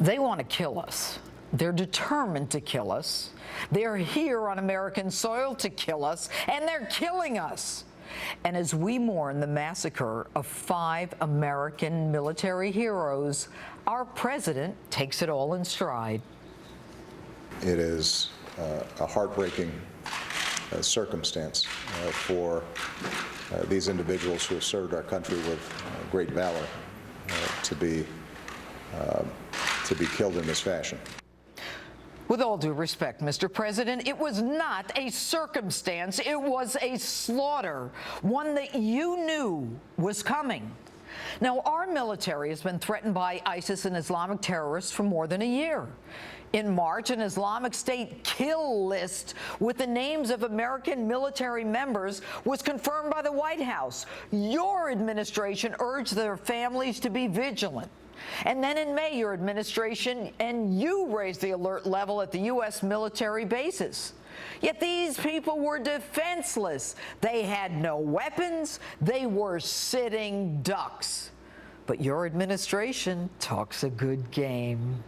They want to kill us. They're determined to kill us. They're here on American soil to kill us, and they're killing us. And as we mourn the massacre of 5 American military heroes, our president takes it all in stride. It is a heartbreaking circumstance for these individuals who have served our country with great valor to be killed in this fashion. With all due respect, Mr. President, it was not a circumstance. It was a slaughter, one that you knew was coming. Now, our military has been threatened by ISIS and Islamic terrorists for more than a year. In March, an Islamic State kill list with the names of American military members was confirmed by the White House. Your administration urged their families to be vigilant. And then in May, your administration and you raised the alert level at the U.S. military bases. Yet these people were defenseless. They had no weapons. They were sitting ducks. But your administration talks a good game.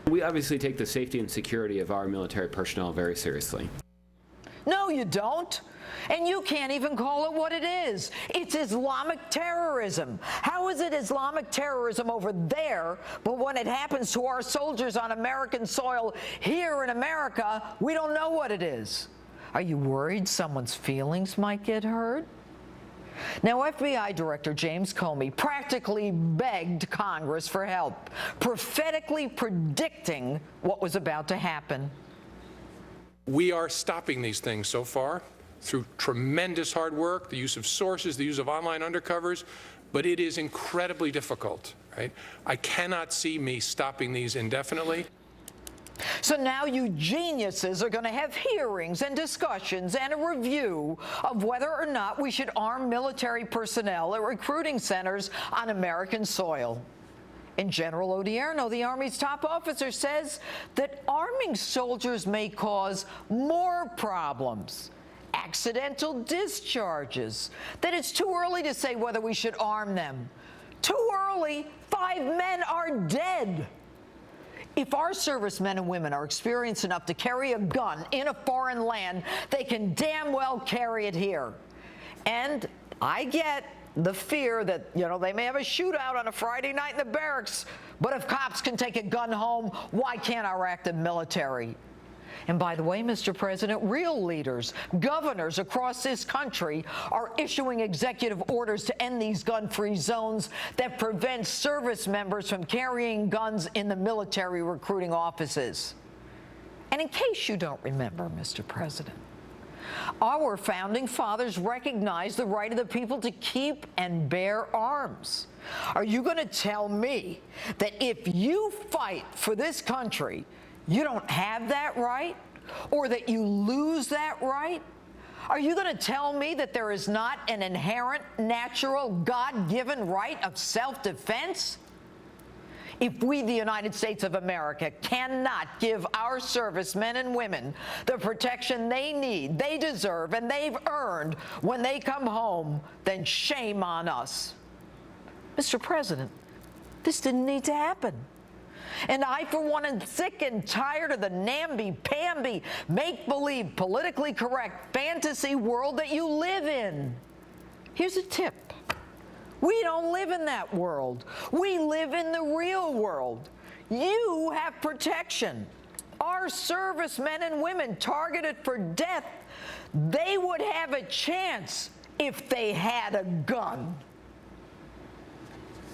We obviously take the safety and security of our military personnel very seriously. No, you don't. And you can't even call it what it is. It's Islamic terrorism. How is it Islamic terrorism over there, but when it happens to our soldiers on American soil here in America, we don't know what it is? Are you worried someone's feelings might get hurt? Now, FBI Director James Comey practically begged Congress for help, prophetically predicting what was about to happen. We are stopping these things so far through tremendous hard work, the use of sources, the use of online undercovers, but it is incredibly difficult, right? I cannot see me stopping these indefinitely. So now you geniuses are going to have hearings and discussions and a review of whether or not we should arm military personnel at recruiting centers on American soil. And General Odierno, the Army's top officer, says that arming soldiers may cause more problems, accidental discharges, that it's too early to say whether we should arm them. Too early, 5 men are dead. If our servicemen and women are experienced enough to carry a gun in a foreign land, they can damn well carry it here. And I get the fear that, they may have a shootout on a Friday night in the barracks, but if cops can take a gun home, why can't our active military? And by the way, Mr. President, real leaders, governors across this country are issuing executive orders to end these gun-free zones that prevent service members from carrying guns in the military recruiting offices. And in case you don't remember, Mr. President, our founding fathers recognized the right of the people to keep and bear arms. Are you going to tell me that if you fight for this country, you don't have that right, or that you lose that right? Are you going to tell me that there is not an inherent, natural, God-given right of self-defense? If we, the United States of America, cannot give our servicemen and women the protection they need, they deserve, and they've earned when they come home, then shame on us. Mr. President, this didn't need to happen. And I, for one, am sick and tired of the namby-pamby, make-believe, politically correct fantasy world that you live in. Here's a tip. We don't live in that world. We live in the real world. You have protection. Our servicemen and women targeted for death, they would have a chance if they had a gun.